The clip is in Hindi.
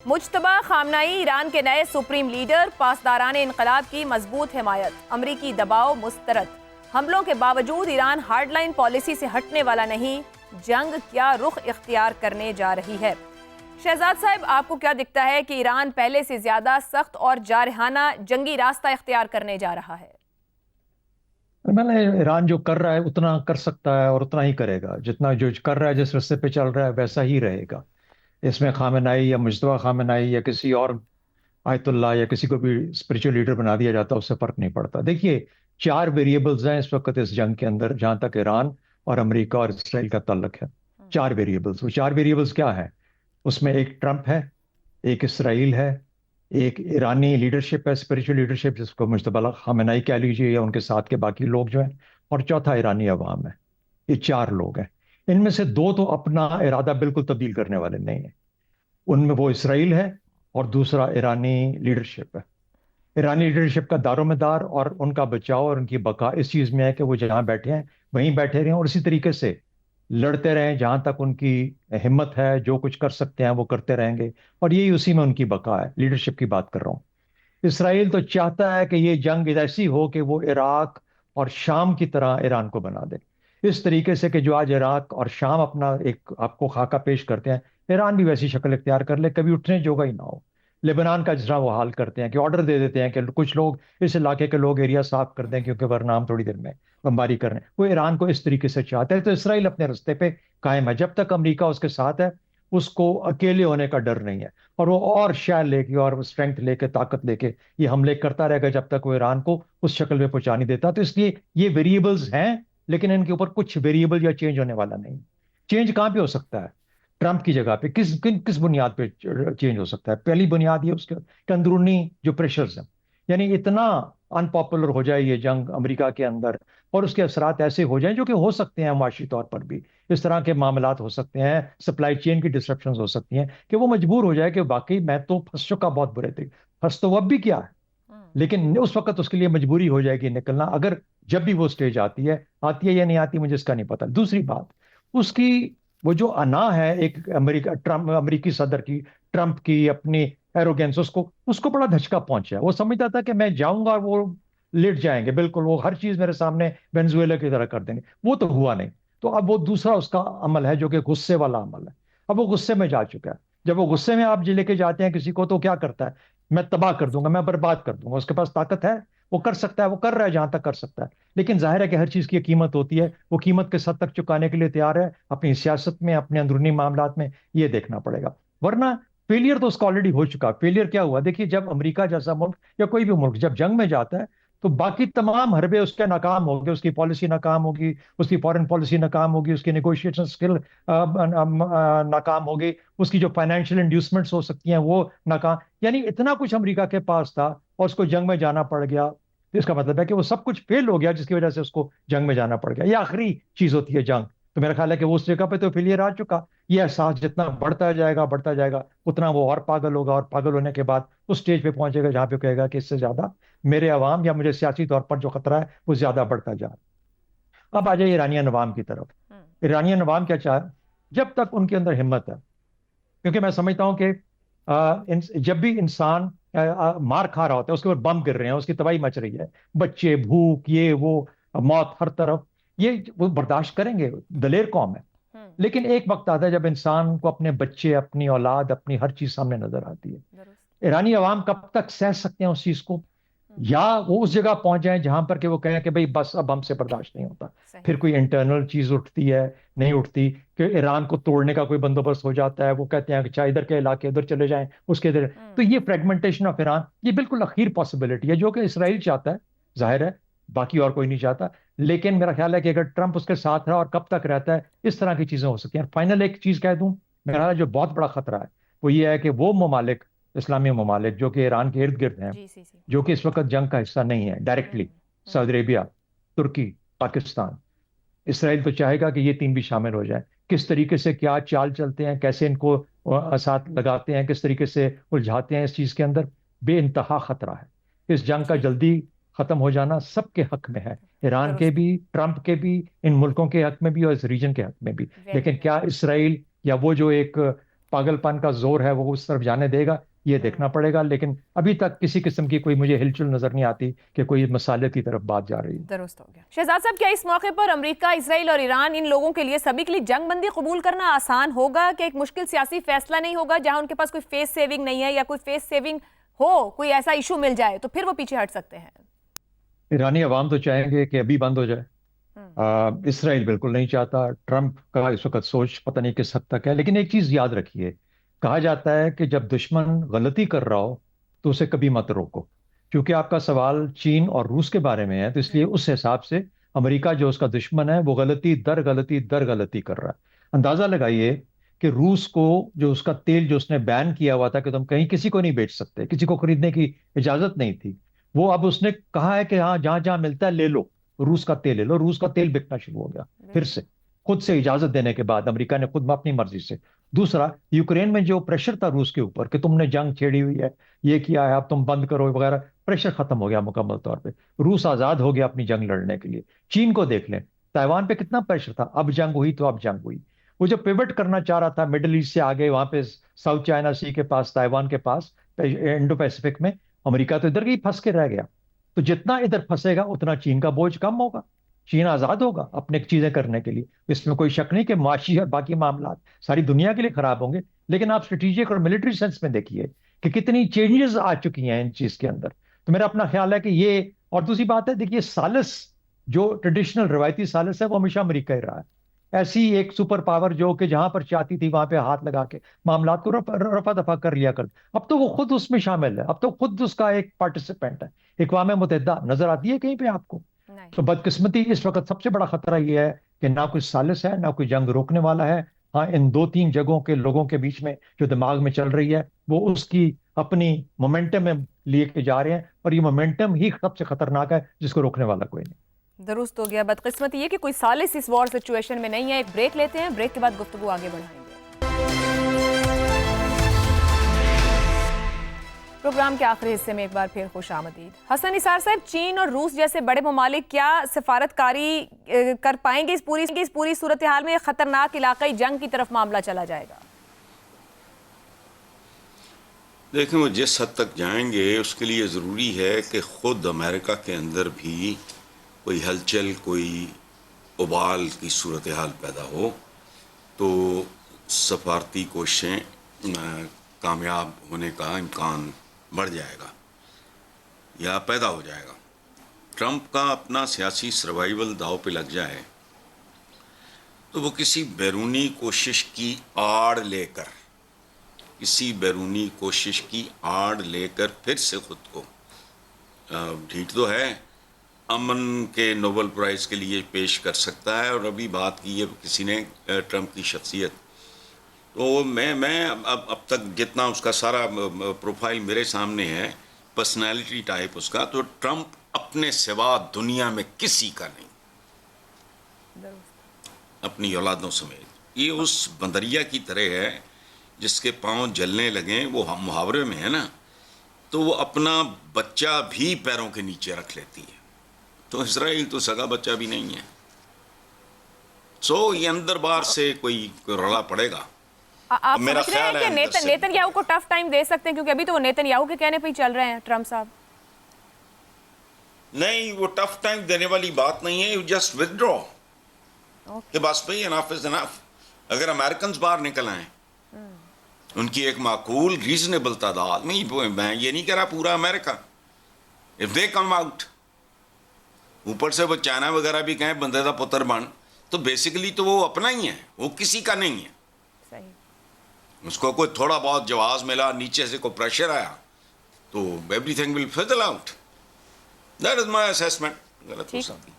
मुज्तबा खामनाई ईरान के नए सुप्रीम लीडर, पासदारान इनकलाब की मजबूत हिमायत, अमरीकी दबाव मुस्तरद। हमलों के बावजूद ईरान हार्डलाइन पॉलिसी से हटने वाला नहीं, जंग क्या रुख इख्तियार करने जा रही है। शहजाद साहब, आपको क्या दिखता है कि ईरान पहले से ज्यादा सख्त और जारहाना जंगी रास्ता इख्तियार करने जा रहा है? मैंने ईरान जो कर रहा है उतना कर सकता है और उतना ही करेगा। जितना जो कर रहा है, जिस रास्ते पे चल रहा है वैसा ही रहेगा। इसमें खामेनाई या मुज्तबा खामेनाई या किसी और आयतुल्लाह या किसी को भी स्पिरिचुअल लीडर बना दिया जाता, उससे फर्क नहीं पड़ता। देखिए, चार वेरिएबल्स हैं इस वक्त इस जंग के अंदर, जहां तक ईरान और अमेरिका और इसराइल का ताल्लुक है। चार वेरिएबल्स। वो चार वेरिएबल्स क्या है? उसमें एक ट्रंप है, एक इसराइल है, एक ईरानी लीडरशिप है, स्पिरिचुअल लीडरशिप जिसको मुश्तबा खामेनाई कह लीजिए, या उनके साथ के बाकी लोग जो हैं, और चौथा ईरानी अवाम है। ये चार लोग हैं। इनमें से दो तो अपना इरादा बिल्कुल तब्दील करने वाले नहीं है। उनमें वो इसराइल है और दूसरा ईरानी लीडरशिप है। ईरानी लीडरशिप का दारोमदार और उनका बचाव और उनकी बका इस चीज में है कि वो जहां बैठे हैं वहीं बैठे रहें और इसी तरीके से लड़ते रहें जहां तक उनकी हिम्मत है। जो कुछ कर सकते हैं वो करते रहेंगे और यही उसी में उनकी बका है। लीडरशिप की बात कर रहा हूँ। इसराइल तो चाहता है कि ये जंग ऐसी हो कि वो इराक और शाम की तरह ईरान को बना दे। इस तरीके से कि जो आज इराक और शाम अपना एक आपको खाका पेश करते हैं, ईरान भी वैसी शक्ल इख्तियार कर ले, कभी उठने जोगा ही ना हो। लेबनान का जिस तरह वो हाल करते हैं कि ऑर्डर दे देते हैं कि कुछ लोग इस इलाके के लोग एरिया साफ कर दें क्योंकि वरना हम थोड़ी देर में बमबारी कर रहे हैं। वो ईरान को इस तरीके से चाहते हैं। तो इसराइल अपने रास्ते पे कायम है। जब तक अमेरिका उसके साथ है, उसको अकेले होने का डर नहीं है। और वो और शय लेके और स्ट्रेंथ लेके, ताकत लेके ये हमले करता रहेगा जब तक वो ईरान को उस शक्ल में पहुंचा नहीं देता। तो इसलिए ये वेरिएबल्स हैं, लेकिन इनके ऊपर कुछ वेरिएबल या चेंज होने वाला नहीं। चेंज कहाँ पे हो सकता है? ट्रंप की जगह पे किस बुनियाद पे चेंज हो सकता है? पहली बुनियाद ये उसके कि अंदरूनी जो प्रेशर्स हैं, यानी इतना अनपॉपुलर हो जाए ये जंग अमेरिका के अंदर और उसके असरात ऐसे हो जाएं जो कि हो सकते हैं माशी तौर पर भी। इस तरह के मामलात हो सकते हैं, सप्लाई चेन की डिस्ट्रप्शन हो सकती हैं कि वो मजबूर हो जाए कि वाकई मैं तो फंस चुका बहुत बुरे तरीके। फंस तो वो अब भी क्या है, लेकिन उस वक्त उसके लिए मजबूरी हो जाएगी निकलना, अगर जब भी वो स्टेज आती है या नहीं आती मुझे इसका नहीं पता। दूसरी बात, उसकी वो जो अना है एक अमेरिकी सदर की, ट्रंप की अपनी एरोगेंस, उसको उसको बड़ा धचका पहुंचा है। वो समझता था कि मैं जाऊंगा और वो लेट जाएंगे, बिल्कुल वो हर चीज मेरे सामने वेनेजुएला की तरह कर देंगे। वो तो हुआ नहीं। तो अब वो दूसरा उसका अमल है जो कि गुस्से वाला अमल है। अब वो गुस्से में जा चुका है। जब वो गुस्से में आप जी लेके जाते हैं किसी को, तो क्या करता है? मैं तबाह कर दूंगा, मैं बर्बाद कर दूंगा। उसके पास ताकत है, वो कर सकता है, वो कर रहा है जहां तक कर सकता है। लेकिन जाहिर है कि हर चीज की कीमत होती है। वो कीमत किस हद तक चुकाने के लिए तैयार है अपनी सियासत में, अपने अंदरूनी मामलात में, ये देखना पड़ेगा। वरना फेलियर तो उसका ऑलरेडी हो चुका। फेलियर क्या हुआ? देखिए, जब अमेरिका जैसा मुल्क या कोई भी मुल्क जब जंग में जाता है, तो बाकी तमाम हरबे उसके नाकाम हो गए। उसकी पॉलिसी नाकाम होगी, उसकी फॉरेन पॉलिसी नाकाम होगी, उसकी नेगोशिएशन स्किल नाकाम होगी, उसकी जो फाइनेंशियल इंड्यूसमेंट्स हो सकती हैं वो नाकाम। यानी इतना कुछ अमेरिका के पास था और उसको जंग में जाना पड़ गया। तो इसका मतलब है कि वो सब कुछ फेल हो गया जिसकी वजह से उसको जंग में जाना पड़ गया। ये आखिरी चीज होती है जंग। तो मेरा ख्याल है कि वो उस जगह पे तो फेलियर आ चुका। ये एहसास जितना बढ़ता जाएगा उतना वो और पागल होगा, और पागल होने के बाद उस स्टेज पे पहुंचेगा जहां पे कहेगा कि इससे ज्यादा मेरे अवाम या मुझे सियासी तौर पर जो खतरा है वो ज्यादा बढ़ता जा रहा है। अब आ जाइए ईरानियन अवाम की तरफ। ईरानियन अवाम क्या चाहे? जब तक उनके अंदर हिम्मत है, क्योंकि मैं समझता हूं कि जब भी इंसान मार खा रहा होता है, उसके ऊपर बम गिर रहे हैं, उसकी तबाही मच रही है, बच्चे, भूख, ये वो, मौत हर तरफ, ये वो बर्दाश्त करेंगे, दलेर कौम है। लेकिन एक वक्त आता है जब इंसान को अपने बच्चे, अपनी औलाद, अपनी हर चीज सामने नजर आती है। ईरानी अवाम कब तक सह सकते हैं उस चीज को? या वो उस जगह पहुंच जाए जहां पर कि वो कहें कि भाई बस अब हमसे बर्दाश्त नहीं होता। फिर कोई इंटरनल चीज उठती है, नहीं उठती, कि ईरान को तोड़ने का कोई बंदोबस्त हो जाता है। वो कहते हैं कि चाहे इधर के इलाके उधर चले जाएं, उसके इधर। तो ये फ्रेगमेंटेशन ऑफ ईरान, ये बिल्कुल अखीर पॉसिबिलिटी है जो कि इसराइल चाहता है, जाहिर है, बाकी और कोई नहीं चाहता। लेकिन मेरा ख्याल है कि अगर ट्रंप उसके साथ रहा और कब तक रहता है, इस तरह की चीजें हो सकती हैं। फाइनल एक चीज कह दूं, मेरा ख्याल है जो बहुत बड़ा खतरा है वो ये है कि वो ममालिक, इस्लामी ममालिक जो कि ईरान के इर्द गिर्द हैं, जो कि इस वक्त जंग का हिस्सा नहीं है डायरेक्टली, सऊदी अरेबिया, तुर्की, पाकिस्तान, इसराइल तो चाहेगा कि ये तीन भी शामिल हो जाए। किस तरीके से क्या चाल चलते हैं, कैसे इनको साथ लगाते हैं, किस तरीके से उलझाते हैं इस चीज के अंदर, बेइंतहा खतरा है। इस जंग का जल्दी खत्म हो जाना सबके हक में है, ईरान के भी, ट्रंप के भी, इन मुल्कों के हक में भी और इस रीजन के हक में भी। लेकिन क्या इसराइल या वो जो एक पागलपन का जोर है वो उस तरफ जाने देगा, ये देखना पड़ेगा। लेकिन अभी तक किसी किस्म की कोई मुझे हिलचुल नजर नहीं आती कि कोई मसाले की तरफ बात जा रही है। दुरुस्त हो गया। शहजाद साहब, क्या इस मौके पर अमेरिका, इजराइल और ईरान, इन लोगों के लिए, सभी के लिए जंग बंदी कबूल करना आसान होगा? कि एक मुश्किल सियासी फैसला नहीं होगा जहां उनके पास कोई फेस सेविंग नहीं है, या कोई फेस सेविंग हो, कोई ऐसा इशू मिल जाए तो फिर वो पीछे हट सकते हैं? ईरानी अवाम तो चाहेंगे कि अभी बंद हो जाए। इसराइल बिल्कुल नहीं चाहता। ट्रंप का इस वक्त सोच पता नहीं किस हद तक है। लेकिन एक चीज याद रखिए, कहा जाता है कि जब दुश्मन गलती कर रहा हो तो उसे कभी मत रोको। क्योंकि आपका सवाल चीन और रूस के बारे में है, तो इसलिए उस हिसाब से अमेरिका जो उसका दुश्मन है वो गलती दर गलती कर रहा है। अंदाजा लगाइए कि रूस को जो उसका तेल जो उसने बैन किया हुआ था कि तुम कहीं किसी को नहीं बेच सकते, किसी को खरीदने की इजाजत नहीं थी, वो अब उसने कहा है कि हाँ जहां जहां मिलता है ले लो, रूस का तेल ले लो। रूस का तेल बिकना शुरू हो गया फिर से, खुद से इजाजत देने के बाद, अमेरिका ने खुद अपनी मर्जी से। दूसरा, यूक्रेन में जो प्रेशर था रूस के ऊपर कि तुमने जंग छेड़ी हुई है, ये किया है, अब तुम बंद करो वगैरह, प्रेशर खत्म हो गया मुकम्मल तौर पे। रूस आजाद हो गया अपनी जंग लड़ने के लिए। चीन को देख लें, ताइवान पे कितना प्रेशर था, अब जंग हुई तो अब जंग हुई। वो जो पिवट करना चाह रहा था मिडिल ईस्ट से आगे, वहां पे साउथ चाइना सी के पास, ताइवान के पास, इंडो पैसिफिक में, अमेरिका तो इधर ही फंस के रह गया। तो जितना इधर फंसेगा उतना चीन का बोझ कम होगा, चीन आजाद होगा अपने चीजें करने के लिए। इसमें कोई शक नहीं कि माशी और बाकी मामला सारी दुनिया के लिए खराब होंगे। लेकिन आप स्ट्रेटेजिक और मिलिट्री सेंस में देखिए कि कितनी चेंजेस आ चुकी हैं इन चीज के अंदर। तो मेरा अपना ख्याल है कि ये, और दूसरी बात है, देखिए सालिस, जो ट्रेडिशनल रवायती सालिस है वो हमेशा अमेरिका ही रहा है। ऐसी एक सुपर पावर जो कि जहां पर चाहती थी वहां पे हाथ लगा के मामला को रफा दफा कर लिया कर। अब तो वो खुद उसमें शामिल है, अब तो खुद उसका एक पार्टिसिपेंट है। अक़वाम मुत्तहिदा नजर आती है कहीं पे आपको? नहीं। तो बदकिस्मती इस वक्त सबसे बड़ा खतरा ये है कि ना कोई सालिस है, ना कोई जंग रोकने वाला है। हाँ, इन दो तीन जगहों के लोगों के बीच में जो दिमाग में चल रही है वो उसकी अपनी मोमेंटम में लिए के जा रहे हैं, और ये मोमेंटम ही सबसे खतरनाक है जिसको रोकने वाला कोई नहीं। दुरुस्त हो गया। बदकिस्मती ये कि कोई सालिस इस वॉर सिचुएशन में नहीं है। एक ब्रेक लेते हैं, ब्रेक के बाद गुफ्तगू आगे बढ़ाएंगे। प्रोग्राम के आखिरी हिस्से में एक बार फिर खुश आमदीद। हसन निसार साहब, चीन और रूस जैसे बड़े ममालिक क्या सफारतकारी कर पाएंगे इस पूरी सूरत हाल में? खतरनाक इलाकाई जंग की तरफ मामला चला जाएगा? देखिए, वो जिस हद तक जाएंगे उसके लिए ज़रूरी है कि ख़ुद अमेरिका के अंदर भी कोई हलचल, कोई उबाल की सूरत हाल पैदा हो, तो सफारती कोशिशें कामयाब होने का इम्कान बढ़ जाएगा या पैदा हो जाएगा। ट्रंप का अपना सियासी सर्वाइवल दाव पे लग जाए तो वो किसी बैरूनी कोशिश की आड़ लेकर फिर से खुद को ढीठ तो है अमन के नोबेल प्राइज़ के लिए पेश कर सकता है। और अभी बात की है किसी ने ट्रंप की शख्सियत, तो मैं अब तक जितना उसका सारा प्रोफाइल मेरे सामने है, पर्सनालिटी टाइप उसका, तो ट्रंप अपने सिवा दुनिया में किसी का नहीं, अपनी औलादों समेत। ये उस बंदरिया की तरह है जिसके पांव जलने लगे, वो मुहावरे में है ना, तो वो अपना बच्चा भी पैरों के नीचे रख लेती है। तो इजराइल तो सगा बच्चा भी नहीं है। सो ये अंदर बाहर से कोई रौला पड़ेगा। आप समझ रहे हैं कि नेतन्याहू को टफ टाइम दे सकते हैं? क्योंकि अभी तो वो नेतन्याहू के कहने पे ही चल रहे हैं ट्रंप साहब। नहीं, वो टफ टाइम देने वाली बात नहीं है। यू जस्ट विथड्रॉ कि बस भाई इनफ इज इनफ। अगर अमेरिकन बाहर निकल आए उनकी एक माकूल रीजनेबल तादाद में, मैं ये नहीं कह रहा पूरा America, if they come out, ऊपर से वो चाइना वगैरह भी कहें बंदे का पुत्र बन, तो बेसिकली तो वो अपना ही है, वो किसी का नहीं है। सही। उसको कोई थोड़ा बहुत जवाब मिला, नीचे से कोई प्रेशर आया, तो everything will fizzle out. That is my assessment. गलत हो सकती।